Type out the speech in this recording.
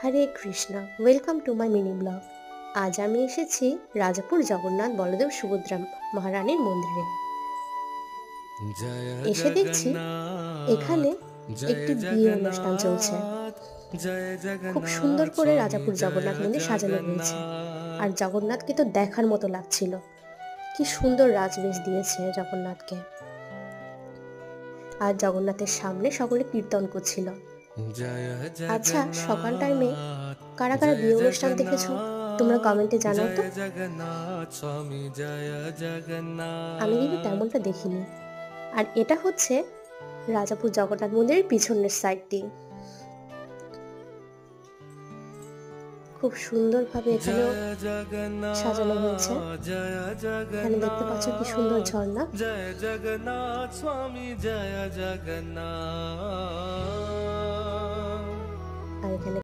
Hare Krishna, welcome to my mini blog. আজ আমি এসেছি রাজাপুর জগন্নাথ বলদেব সুভদ্রা মহারানীর মন্দিরে। এসে দেখছি এখানে একটি বিয়ে অনুষ্ঠান চলছে। খুব সুন্দর করে রাজাপুর জগন্নাথ মন্দির সাজানো হয়েছে, আর জগন্নাথকে তো দেখার মতো লাগছিল। কি সুন্দর রাজবেশ দিয়েছে জগন্নাথকে। আর জগন্নাথের সামনে সকলে কীর্তন করছিল। আচ্ছা, সকাল টাইমে কারা কারা বিয়ে অনুষ্ঠান দেখেছো তোমরা কমেন্টে জানাও তো। আমি কিন্তু তেমনটা দেখিনি। আর এটা হচ্ছে রাজাপুর জগন্নাথ মন্দিরের পিছনের সাইডটি। খুব সুন্দরভাবে এখানে সাজানো হয়েছে। এখানে দেখতে পাচ্ছ কি সুন্দর ঝর্ণা। জয় জগন্নাথ স্বামী জয় জগন্নাথ।